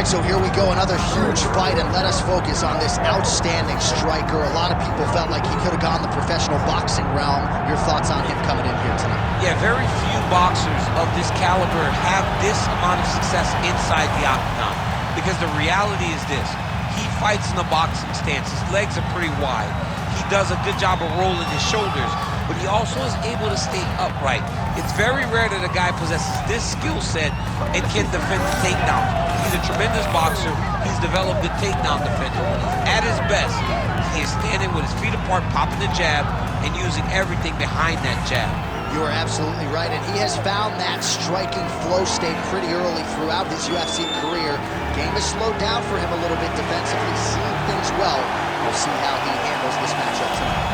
right, so here we go, another huge fight, and let us focus on this outstanding striker. A lot of people felt like he could have gone the professional boxing realm. Your thoughts on him coming in here tonight? Yeah, very few boxers of this caliber have this amount of success inside the octagon. Because the reality is this, he fights in a boxing stance. His legs are pretty wide. He does a good job of rolling his shoulders, but he also is able to stay upright. It's very rare that a guy possesses this skill set and can defend the takedown. He's a tremendous boxer. He's developed a takedown defender. When he's at his best, he is standing with his feet apart, popping the jab, and using everything behind that jab. You are absolutely right, and he has found that striking flow state pretty early throughout his UFC career. Game has slowed down for him a little bit defensively, seeing things well. We'll see how he handles this matchup tonight.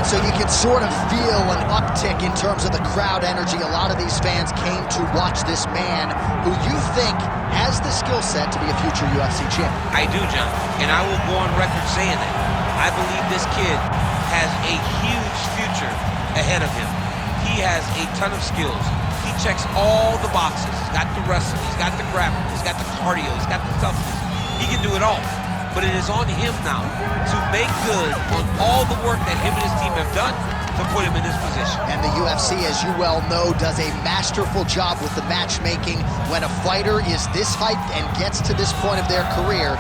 So you can sort of feel an uptick in terms of the crowd energy. A lot of these fans came to watch this man who you think has the skill set to be a future UFC champion. I do, John, and I will go on record saying that. I believe this kid has a huge future ahead of him. He has a ton of skills. He checks all the boxes. He's got the wrestling, he's got the grappling, he's got the cardio, he's got the toughness. He can do it all. But it is on him now to make good on all the work that him and his team have done to put him in this position. And the UFC, as you well know, does a masterful job with the matchmaking. When a fighter is this hyped and gets to this point of their career,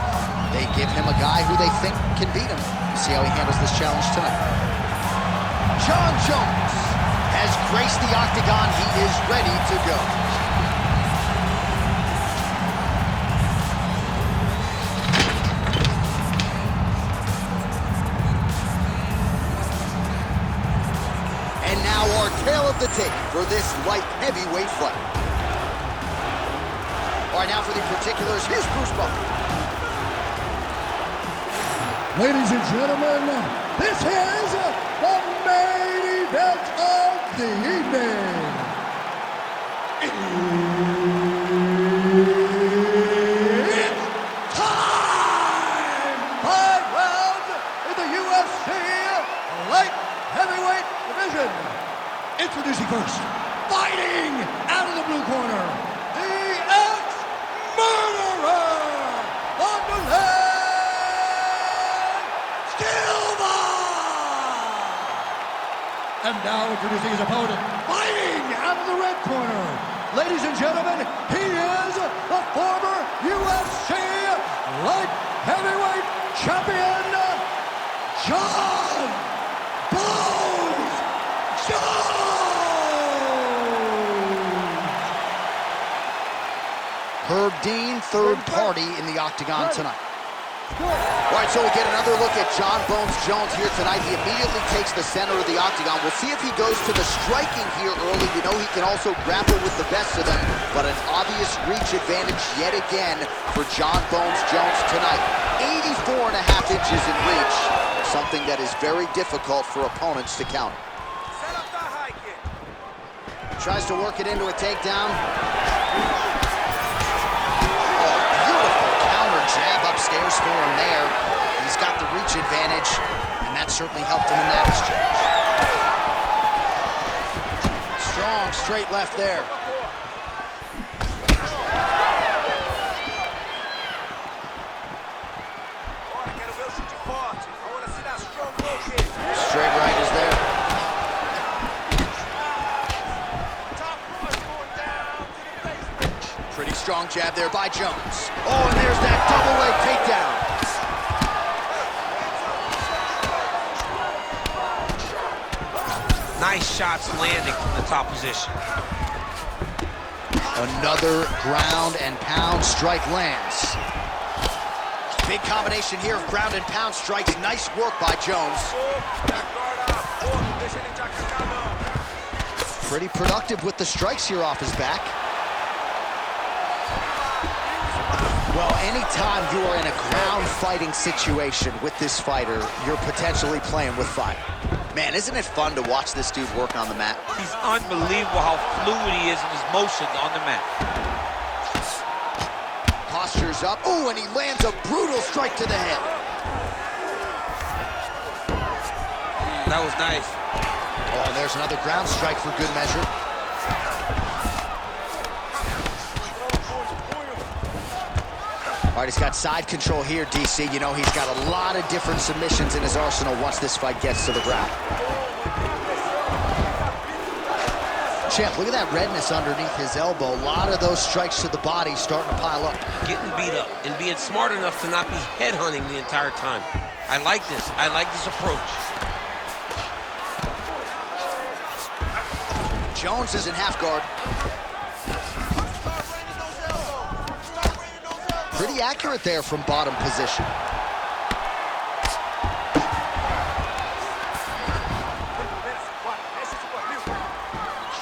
they give him a guy who they think can beat him. We'll see how he handles this challenge tonight. Jon Jones has graced the octagon. He is ready to go. Tail of the tape for this light heavyweight fight. All right, now for the particulars, here's Bruce Buffer. Ladies and gentlemen, this is the main event of the evening. It's time! 5 rounds in the UFC light heavyweight division. Introducing first, fighting out of the blue corner, the ex-murderer, Wanderlei, Silva! And now introducing his opponent, fighting out of the red corner. Ladies and gentlemen, he is the former UFC light heavyweight champion, Jon Bones Jones! Herb Dean, third party in the octagon tonight. All right, so we get another look at Jon Bones Jones here tonight. He immediately takes the center of the octagon. We'll see if he goes to the striking here early. We know he can also grapple with the best of them, but an obvious reach advantage yet again for Jon Bones Jones tonight. 84.5 inches in reach, something that is very difficult for opponents to counter. Tries to work it into a takedown. Jab upstairs for him there. He's got the reach advantage, and that certainly helped him in that exchange. Strong straight left there. Straight right is there. Pretty strong jab there by Jones. Oh, and there's that double leg takedown. Nice shots landing from the top position. Another ground and pound strike lands. Big combination here of ground and pound strikes. Nice work by Jones. Pretty productive with the strikes here off his back. Well, anytime you are in a ground fighting situation with this fighter, you're potentially playing with fire. Man, isn't it fun to watch this dude work on the mat? He's unbelievable how fluid he is in his motion on the mat. Postures up. Oh, and he lands a brutal strike to the head. That was nice. Oh, and there's another ground strike for good measure. All right, he's got side control here, DC. You know, he's got a lot of different submissions in his arsenal once this fight gets to the ground. Champ, look at that redness underneath his elbow. A lot of those strikes to the body starting to pile up. Getting beat up and being smart enough to not be headhunting the entire time. I like this. I like this approach. Jones is in half guard. Pretty accurate there from bottom position.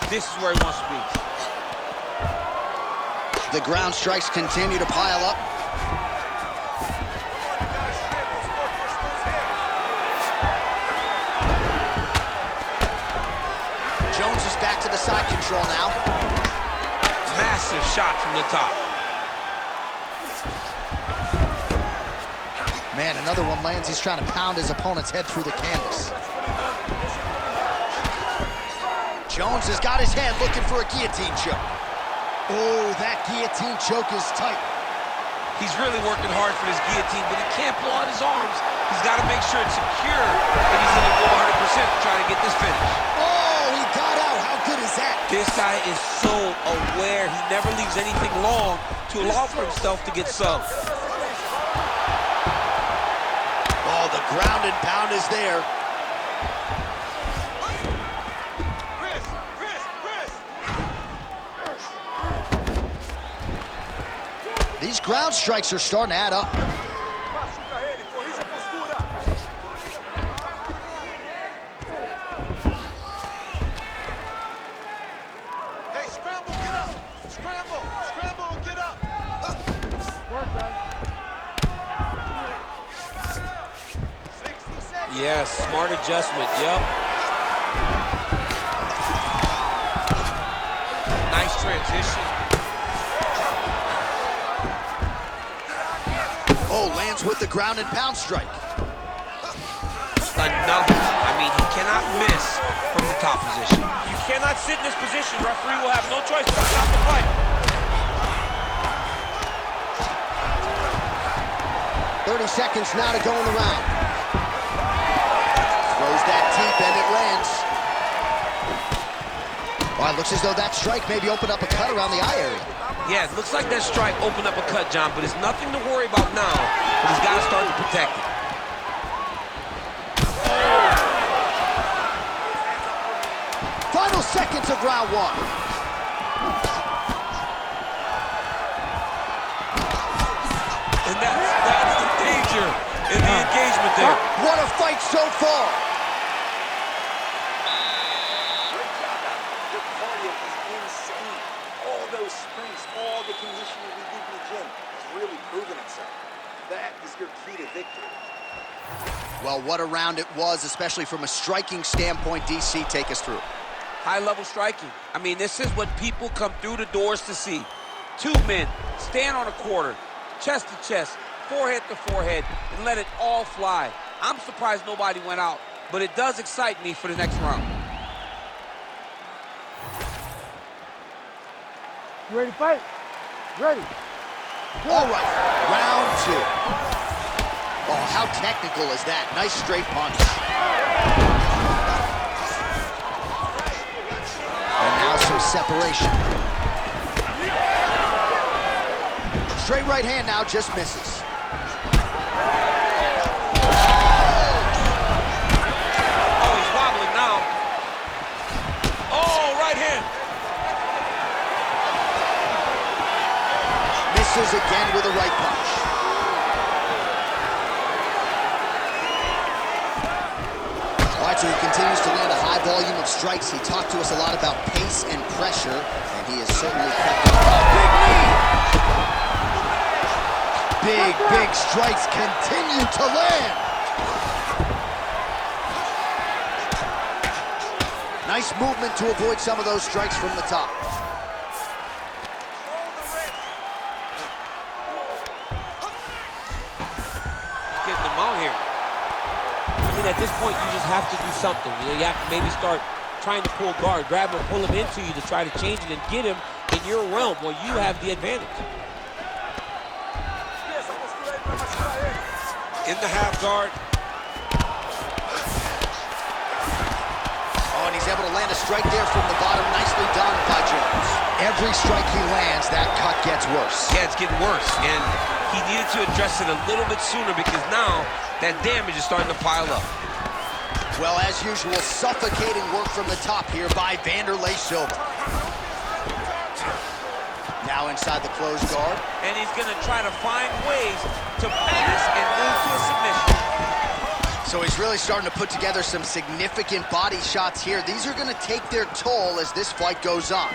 This is where he wants to be. The ground strikes continue to pile up. Jones is back to the side control now. Massive shot from the top. Man, another one lands. He's trying to pound his opponent's head through the canvas. Jones has got his hand looking for a guillotine choke. Oh, that guillotine choke is tight. He's really working hard for this guillotine, but he can't pull out his arms. He's got to make sure it's secure, and he's going to go 100% to try to get this finish. Oh, he got out. How good is that? This guy is so aware. He never leaves anything long to allow for himself to get subbed. Oh, the ground and pound is there. These ground strikes are starting to add up. Hey, scramble, get up! Scramble, scramble, get up! Yes, smart adjustment, yep. Nice transition. Oh, lands with the ground and pound strike. Enough. I mean, he cannot miss from the top position. You cannot sit in this position. Referee will have no choice but to stop the fight. 30 seconds now to go in the round. Throws that deep and it lands. Well, it looks as though that strike maybe opened up a cut around the eye area. Yeah, it looks like that strike opened up a cut, John, but it's nothing to worry about now. But he's got to start to protect it. Final seconds of round one. And that's the danger in the engagement there. What a fight so far. Your cardio is insane. All those sprints, all the conditioning we did in the gym has really proven itself. That is your key to victory. Well, what a round it was, especially from a striking standpoint. DC, take us through. High-level striking. I mean, this is what people come through the doors to see. Two men stand on a quarter, chest to chest, forehead to forehead, and let it all fly. I'm surprised nobody went out, but it does excite me for the next round. You ready to fight? Ready. All right, round two. Oh, how technical is that? Nice straight punch. And now some separation. Straight right hand now, just misses. Oh, he's wobbling now. Oh, right hand. Misses again with a right punch. All right, so he continues to land a high volume of strikes. He talked to us a lot about pace and pressure, and he has certainly kept it up. Big knee! Big strikes continue to land. Nice movement to avoid some of those strikes from the top. Getting them out here. I mean, at this point, you just have to do something. You know, you have to maybe start trying to pull guard, grab him, pull him into you to try to change it and get him in your realm where you have the advantage. In the half guard. Oh, and he's able to land a strike there from the bottom. Nicely done by Jones. Every strike he lands, that cut gets worse. Yeah, it's getting worse, and he needed to address it a little bit sooner because now that damage is starting to pile up. Well, as usual, suffocating work from the top here by Wanderlei Silva. Now inside the closed guard. And he's going to try to find ways to pass and move to a submission. So he's really starting to put together some significant body shots here. These are going to take their toll as this fight goes on.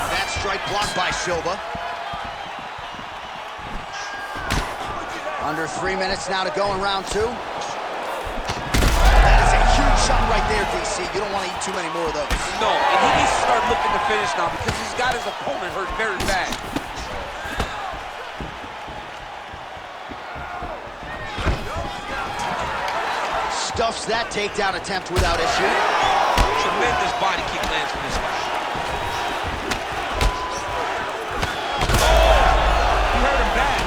That strike blocked by Silva. Under 3 minutes now to go in round 2. That is a huge shot right there, DC. You don't want to eat too many more of those. No, and he needs to start looking to finish now because he's got his opponent hurt very bad. Stuffs that takedown attempt without issue. Tremendous body kick lands from this guy. He hurt him bad.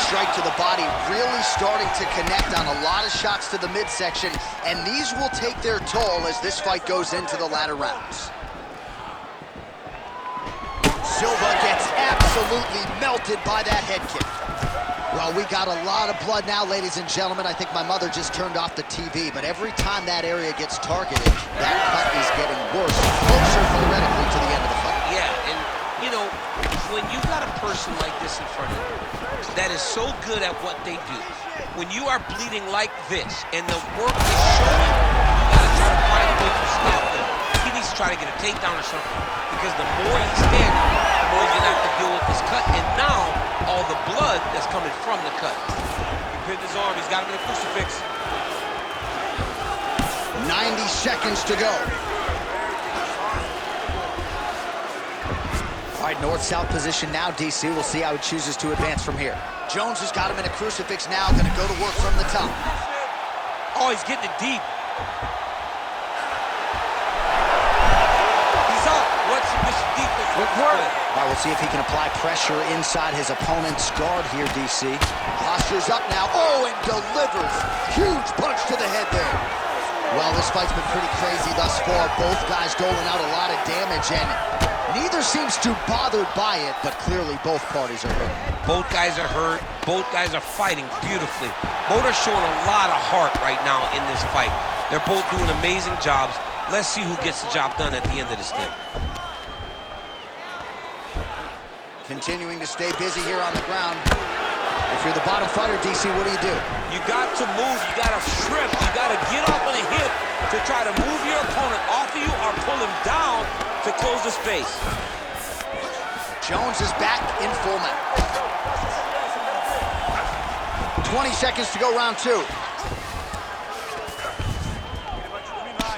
Strike to the body, really starting to connect on a lot of shots to the midsection, and these will take their toll as this fight goes into the latter rounds. Silva gets absolutely melted by that head kick. Well, we got a lot of blood now, ladies and gentlemen. I think my mother just turned off the TV, but every time that area gets targeted, that cut is getting worse, closer theoretically to the end of the fight. Yeah, and, you know, when you got a person like this in front of you that is so good at what they do, when you are bleeding like this and the work is showing, you gotta try to find a way to stop them. He needs to try to get a takedown or something, because the more he's standing, the more he's gonna have to deal with this cut, and now all the blood that's coming from the cut. He pinned his arm, he's got him in a crucifix. 90 seconds to go. All right, north-south position now, DC. We'll see how he chooses to advance from here. Jones has got him in a crucifix now, gonna go to work from the top. Oh, he's getting it deep. He's up. What submission defense? Good work. All right, we'll see if he can apply pressure inside his opponent's guard here, DC. Posture's up now. Oh, and delivers. Huge punch to the head there. Well, this fight's been pretty crazy thus far. Both guys doling out a lot of damage, and neither seems too bothered by it, but clearly both parties are hurt. Both guys are hurt. Both guys are fighting beautifully. Both are showing a lot of heart right now in this fight. They're both doing amazing jobs. Let's see who gets the job done at the end of this thing. Continuing to stay busy here on the ground. If you're the bottom fighter, DC, what do? You got to move. You got to strip. You got to get off on a hip to try to move your opponent off of you or pull him down to close the space. Jones is back in full mount. 20 seconds to go, round 2.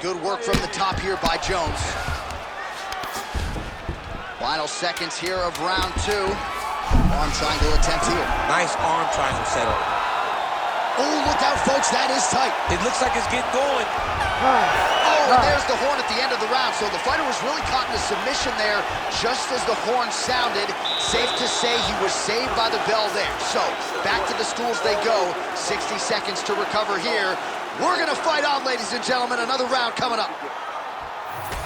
Good work from the top here by Jones. Final seconds here of round 2. Arm triangle attempt here. Nice arm triangle setup. Oh, look out, folks. That is tight. It looks like it's getting going. Oh, and there's the horn at the end of the round. So the fighter was really caught in a submission there just as the horn sounded. Safe to say he was saved by the bell there. So back to the stools they go. 60 seconds to recover here. We're going to fight on, ladies and gentlemen. Another round coming up.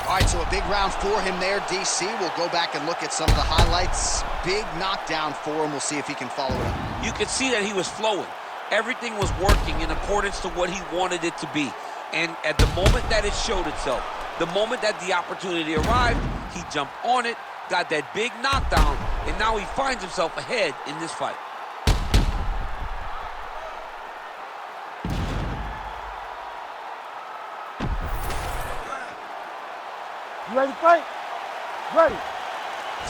All right, so a big round for him there, DC. We'll go back and look at some of the highlights. Big knockdown for him. We'll see if he can follow it up. You could see that he was flowing. Everything was working in accordance to what he wanted it to be. And at the moment that it showed itself, the moment that the opportunity arrived, he jumped on it, got that big knockdown, and now he finds himself ahead in this fight. You ready to fight? Ready.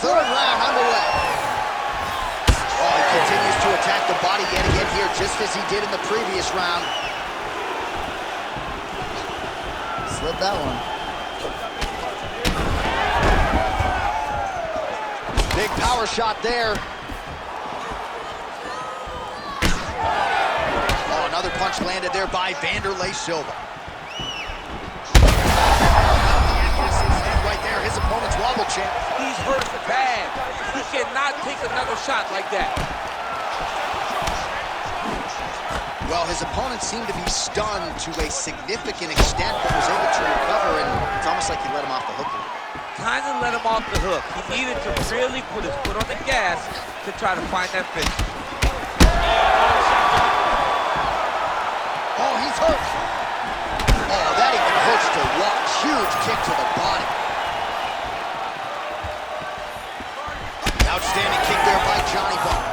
Third round underway. continues to attack the body yet again here, just as he did in the previous round. Slip that one. Big power shot there. Oh, another punch landed there by Wanderlei Silva. Right there, his opponent's wobble champ. He's hurt bad. He cannot take another shot like that. Well, his opponent seemed to be stunned to a significant extent, but was able to recover, and it's almost like he let him off the hook. Kind of let him off the hook. He needed to really put his foot on the gas to try to find that finish. Oh, he's hurt. Oh, that even hurts to watch. Huge kick to the body. Outstanding kick there by Johnny Bone.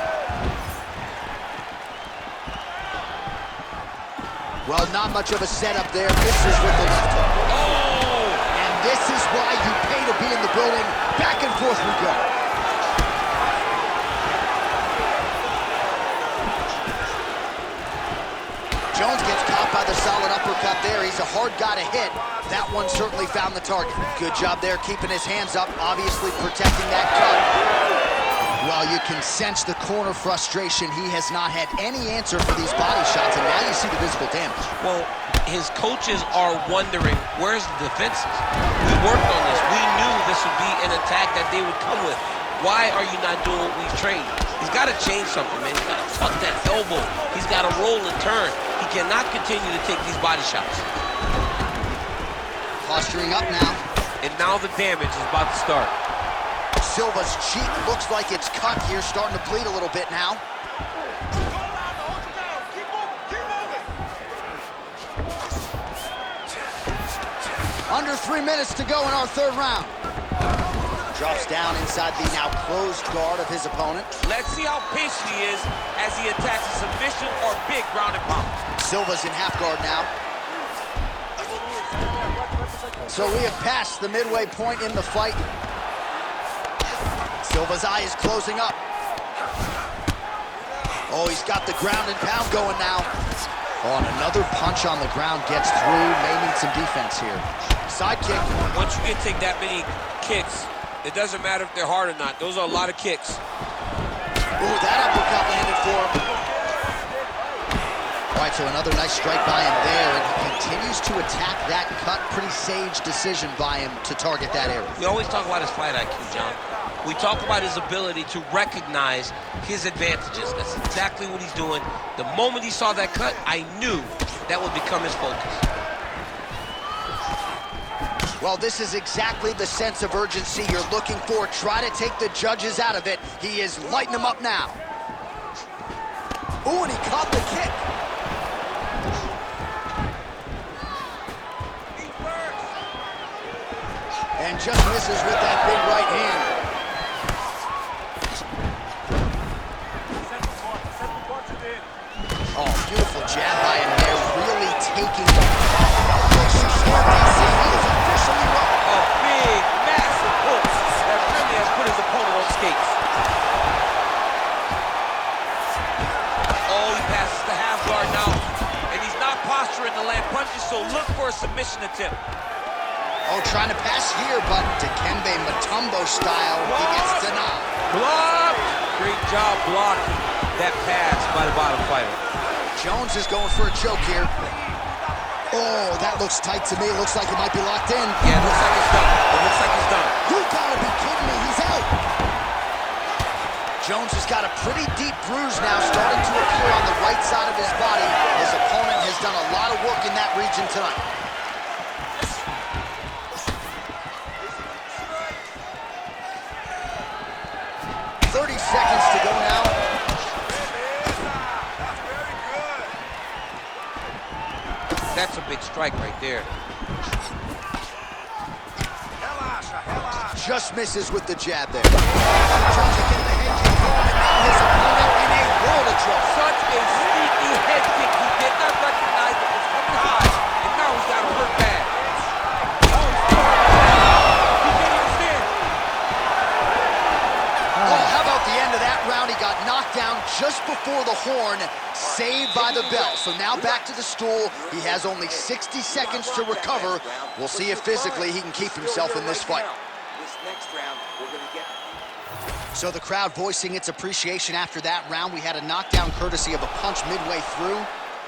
Well, not much of a setup there. Misses with the left hook. Oh! And this is why you pay to be in the building. Back and forth we go. Jones gets caught by the solid uppercut there. He's a hard guy to hit. That one certainly found the target. Good job there keeping his hands up, obviously protecting that cut. Well, you can sense the corner frustration. He has not had any answer for these body shots, and now you see the visible damage. Well, his coaches are wondering, where's the defenses? We worked on this. We knew this would be an attack that they would come with. Why are you not doing what we've trained? He's got to change something, man. He's got to tuck that elbow. He's got to roll and turn. He cannot continue to take these body shots. Posturing up now. And now the damage is about to start. Silva's cheek looks like it's cut here, starting to bleed a little bit now. Under 3 minutes to go in our third round. Drops down inside the now closed guard of his opponent. Let's see how patient he is as he attacks a submission or big ground and pound. Silva's in half guard now. So we have passed the midway point in the fight. Silva's eye is closing up. Oh, he's got the ground and pound going now. Oh, and another punch on the ground gets through. May need some defense here. Side kick. Once you take that many kicks, it doesn't matter if they're hard or not. Those are a lot of kicks. Ooh, that uppercut landed for him. All right, so another nice strike by him there, and he continues to attack that cut. Pretty sage decision by him to target that area. We always talk about his fight IQ, John. We talk about his ability to recognize his advantages. That's exactly what he's doing. The moment he saw that cut, I knew that would become his focus. Well, this is exactly the sense of urgency you're looking for. Try to take the judges out of it. He is lighting them up now. Ooh, and he caught the kick. And just misses with that big right hand. Oh, beautiful jab by him there, really taking the A big, massive hook that really has put his opponent on skates. Oh, he passes the half guard now, and he's not posturing to land punches, so look for a submission attempt. Oh, trying to pass here, but Dikembe Mutombo style, he gets denied. Block! Great job blocking that pass by the bottom fighter. Jones is going for a choke here. Oh, that looks tight to me. It looks like it might be locked in. Yeah, it looks like it's done. It looks like it's done. You gotta be kidding me. He's out. Jones has got a pretty deep bruise now starting to appear on the right side of his body. His opponent has done a lot of work in that region tonight. Seconds to go now. That's a big strike right there. Just misses with the jab there. Trying to get the head kick going, and now his opponent in a world of trouble. Such a sneaky head kick. He did not recognize it was coming high, and now he's got to hurt bad. Oh, he's still hurt. He can't even stand. Oh, how about the end of that round? He got knocked down horn, saved by the bell. So now back to the stool. He has only 60 seconds to recover. We'll see if physically he can keep himself in this fight. This next round, we're going to get... So the crowd voicing its appreciation after that round. We had a knockdown courtesy of a punch midway through.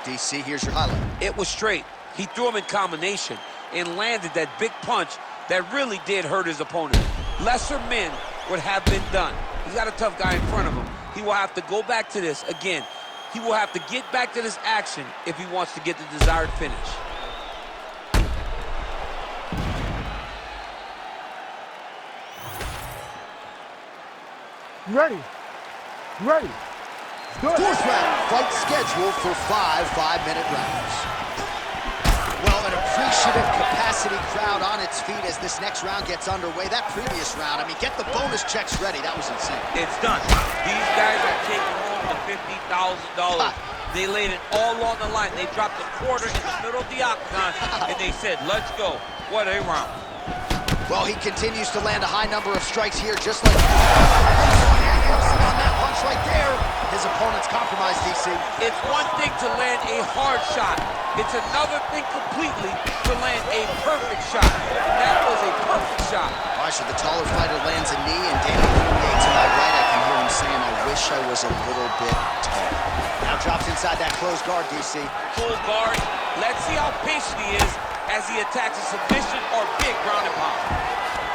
DC, here's your highlight. It was straight. He threw him in combination and landed that big punch that really did hurt his opponent. Lesser men would have been done. He's got a tough guy in front of him. He will have to go back to this. Again, he will have to get back to this action if he wants to get the desired finish. Ready. Ready. Good. Fourth round, fight scheduled for 5 5-minute rounds. Well, an appreciative capacity crowd on its feet as this next round gets underway. That previous round, I mean, get the bonus checks ready. That was insane. It's done. These guys are taking home the $50,000. They laid it all on the line. They dropped a quarter in the middle of the octagon, and they said, let's go. What a round. Well, he continues to land a high number of strikes here, just like on that punch right there. His opponent's compromised, DC. It's one thing to land a hard shot. It's another thing completely to land a perfect shot. And that was a perfect shot. All right, so the taller fighter lands a knee, and Danny Cormier to my right, I can hear him saying, I wish I was a little bit taller. Now drops inside that closed guard, DC. Full guard. Let's see how patient he is as he attacks a submission or big ground and pound.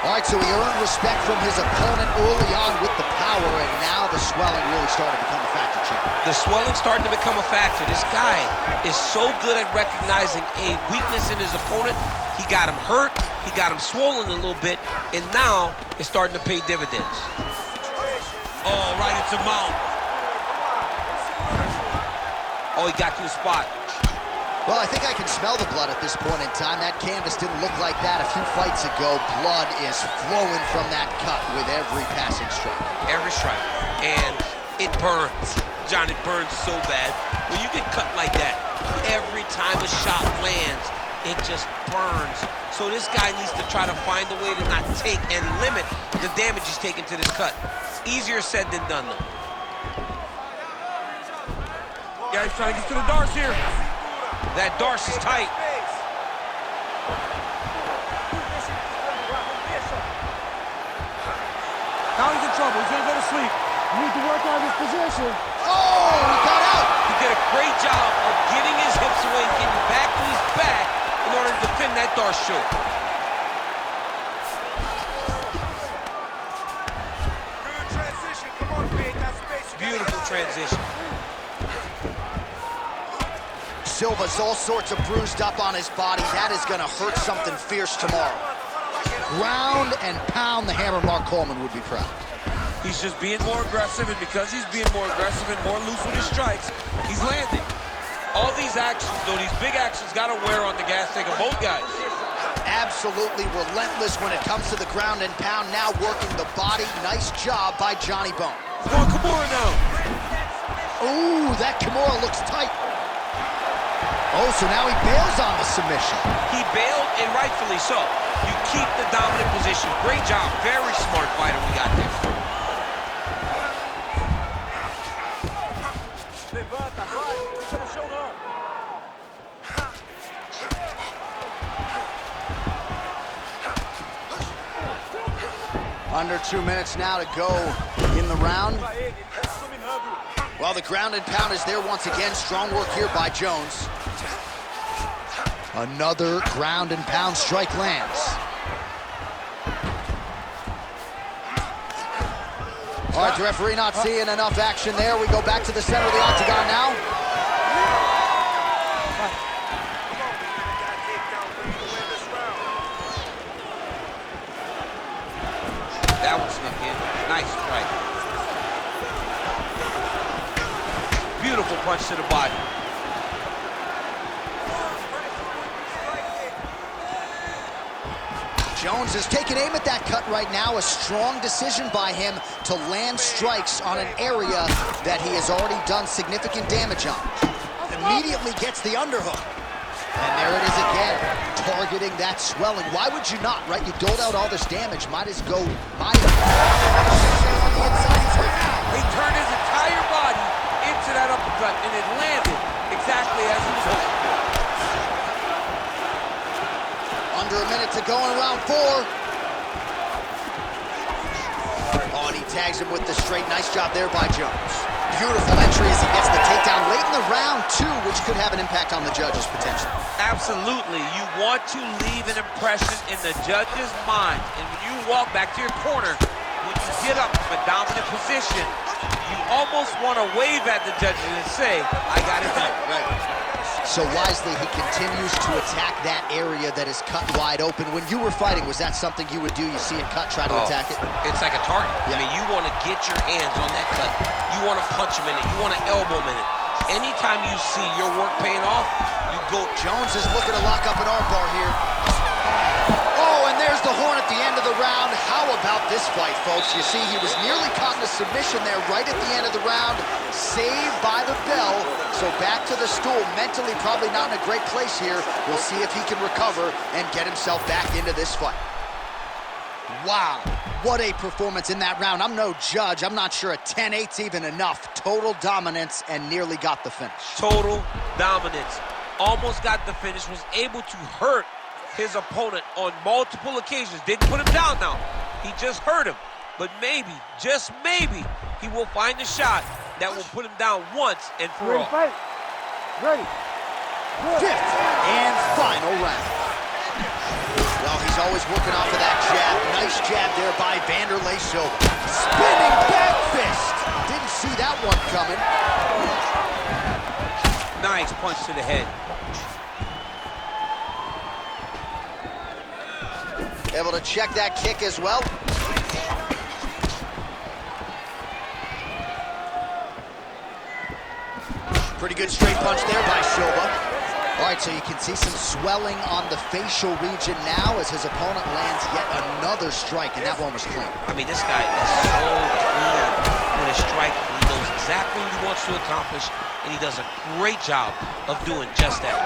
All right, so he earned respect from his opponent early on with the power, and now the swelling really started to become a factor, Chip. The swelling's starting to become a factor. This guy is so good at recognizing a weakness in his opponent. He got him hurt, he got him swollen a little bit, and now it's starting to pay dividends. Oh, right into mount. Oh, he got to the spot. Well, I think I can smell the blood at this point in time. That canvas didn't look like that a few fights ago. Blood is flowing from that cut with every passing strike. Every strike. And it burns. John, it burns so bad. When you get cut like that, every time a shot lands, it just burns. So this guy needs to try to find a way to not take and limit the damage he's taking to this cut. Easier said than done, though. Yeah, he's trying to get to the darts here. That Darce is tight. Now he's in trouble. He's gonna go to sleep. You need to work on his position. Oh, he got out. He did a great job of getting his hips away and getting back to his back in order to defend that Darce choke. Good transition. Come on, create that space. Beautiful transition. Silva's all sorts of bruised up on his body. That is going to hurt something fierce tomorrow. Ground and pound, the hammer Mark Coleman would be proud. He's just being more aggressive, and because he's being more aggressive and more loose with his strikes, he's landing. All these actions, though, these big actions, got to wear on the gas tank of both guys. Absolutely relentless when it comes to the ground and pound. Now working the body. Nice job by Johnny Bone. He's going Kimura now. Ooh, that Kimura looks tight. Oh, so now he bails on the submission. He bailed, and rightfully so. You keep the dominant position. Great job. Very smart fighter we got there. Under 2 minutes now to go in the round. Well, the ground and pound is there once again. Strong work here by Jones. Another ground and pound strike lands. All right, the referee not seeing enough action there. We go back to the center of the octagon now. That one snuck in. Nice strike. Beautiful punch to the body. Jones is taking aim at that cut right now. A strong decision by him to land strikes on an area that he has already done significant damage on. Immediately gets the underhook. And there it is again, targeting that swelling. Why would you not, right? You doled out all this damage. Might as He turned his entire body into that uppercut, and it landed exactly as he was hoping. Under a minute to go in round 4. Oh, and he tags him with the straight. Nice job there by Jones. Beautiful entry as he gets the takedown late in the round, too, which could have an impact on the judges, potentially. Absolutely. You want to leave an impression in the judge's mind. And when you walk back to your corner, when you get up from a dominant position, you almost want to wave at the judges and say, I got it done. Right. So wisely, he continues to attack that area that is cut wide open. When you were fighting, was that something you would do? You see it cut, try to attack it? It's like a target. Yeah. I mean, you want to get your hands on that cut. You want to punch him in it. You want to elbow him in it. Anytime you see your work paying off, you go. Jones is looking to lock up an armbar here. Oh, and there's the horn at the end of the round. How about this fight, folks? You see, he was nearly caught in a submission there right at the end of the round. Saved by the bell. So back to the stool. Mentally probably not in a great place here. We'll see if he can recover and get himself back into this fight. Wow, what a performance in that round. I'm no judge. I'm not sure a 10-8's even enough. Total dominance and nearly got the finish. Total dominance. Almost got the finish. Was able to hurt his opponent on multiple occasions. Didn't put him down now. He just hurt him. But maybe, just maybe, he will find a shot that will put him down once and for all. Fight. Ready. Fifth and final round. Well, he's always working off of that jab. Nice jab there by Wanderlei Silva. Spinning back fist. Didn't see that one coming. Nice punch to the head. Able to check that kick as well. Pretty good straight punch there by Silva. All right, so you can see some swelling on the facial region now as his opponent lands yet another strike, and that one was clean. I mean, this guy is so clean with a strike. He knows exactly what he wants to accomplish, and he does a great job of doing just that.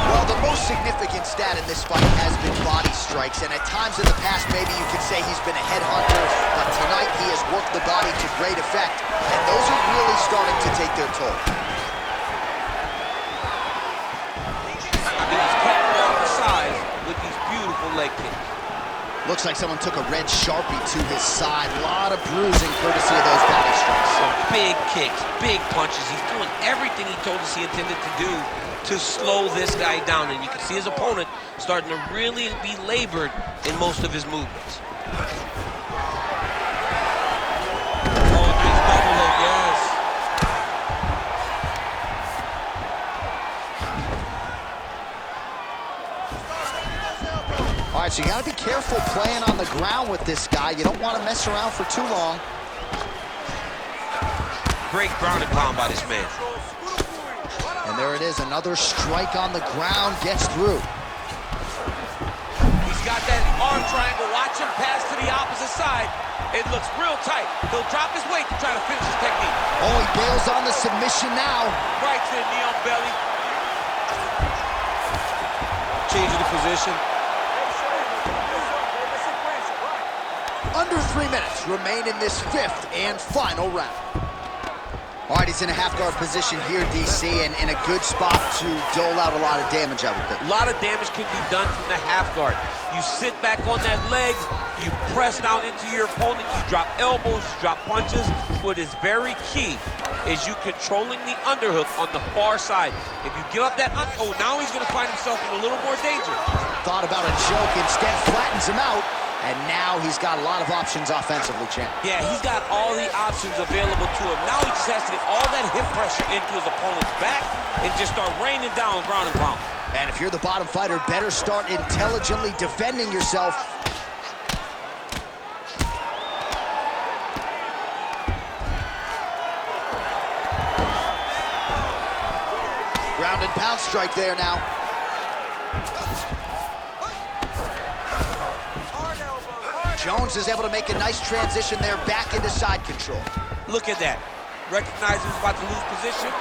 Well, the most significant stat in this fight has been body strikes, and at times in the past, maybe you could say he's been a headhunter, but tonight he has worked the body to great effect, and those are really starting to take their toll. Leg kick. Looks like someone took a red Sharpie to his side. A lot of bruising courtesy of those body strikes. So big kicks, big punches. He's doing everything he told us he intended to do to slow this guy down. And you can see his opponent starting to really be labored in most of his movements. Oh, nice double leg, yes. All right, so you got to be careful playing on the ground with this guy. You don't want to mess around for too long. Great ground and pound by this man. And there it is, another strike on the ground, gets through. He's got that arm triangle. Watch him pass to the opposite side. It looks real tight. He'll drop his weight to try to finish his technique. Oh, he bails on the submission now. Right to the knee on belly. Changing the position. Under 3 minutes remain in this fifth and final round. All right, he's in a half-guard position here, DC, and in a good spot to dole out a lot of damage, I would think. A lot of damage can be done from the half-guard. You sit back on that leg, you press down into your opponent, you drop elbows, you drop punches. What is very key is you controlling the underhook on the far side. If you give up that oh, now he's going to find himself in a little more danger. Thought about a choke, instead flattens him out. And now he's got a lot of options offensively, champ. Yeah, he's got all the options available to him. Now he just has to get all that hip pressure into his opponent's back and just start raining down ground and pound. And if you're the bottom fighter, better start intelligently defending yourself. Ground and pound strike there now. Jones is able to make a nice transition there back into side control. Look at that. Recognize he's about to lose position.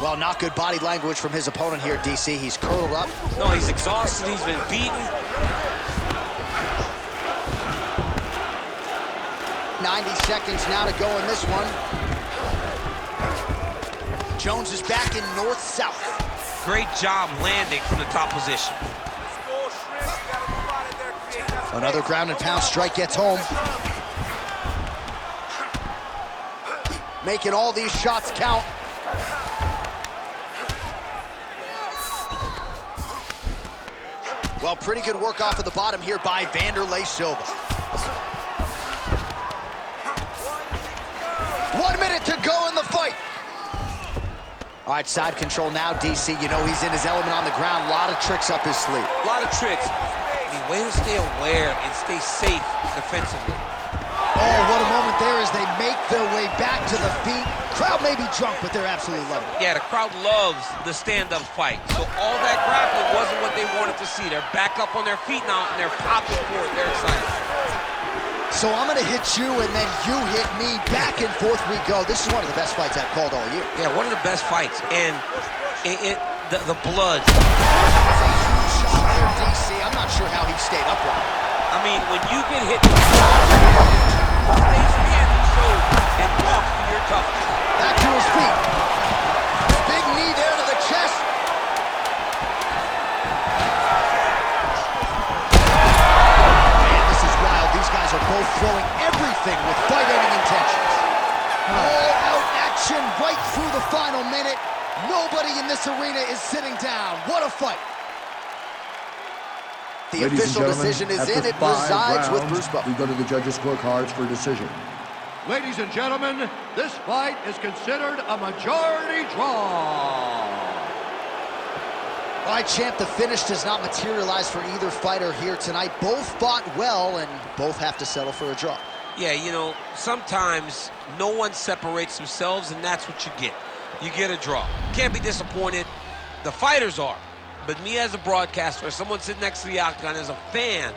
Well, not good body language from his opponent here, DC. He's curled up. No, he's exhausted. He's been beaten. 90 seconds now to go in this one. Jones is back in north-south. Great job landing from the top position. Another ground and pound strike gets home. Making all these shots count. Well, pretty good work off of the bottom here by Wanderlei Silva. 1 minute to go in the fight. All right, side control now, DC. You know he's in his element on the ground. A lot of tricks up his sleeve. A lot of tricks. I mean, way to stay aware and stay safe defensively. Oh, what a moment there as they make their way back to the feet. Crowd may be drunk, but they're absolutely loving it. Yeah, the crowd loves the stand-up fight. So all that grappling wasn't what they wanted to see. They're back up on their feet now, and they're popping for it. They're excited. So I'm going to hit you, and then you hit me. Back and forth we go. This is one of the best fights I've called all year. Yeah, one of the best fights. And the blood. That was a huge shot there, DC. I'm not sure how he stayed upright. I mean, when you get hit, stay standing so and walk to your toughness. Back to his feet. Big knee there to the chest. Man, this is wild. These guys are both throwing everything with fight-ending intentions. All-out action right through the final minute. Nobody in this arena is sitting down. What a fight. The Ladies official decision is in. It resides with Bruce Buffer. We go to the judges' scorecards for decision. Ladies and gentlemen, this fight is considered a majority draw. All right, champ, the finish does not materialize for either fighter here tonight. Both fought well, and both have to settle for a draw. Yeah, you know, sometimes no one separates themselves, and that's what you get. You get a draw. Can't be disappointed. The fighters are. But me as a broadcaster, someone sitting next to the octagon as a fan,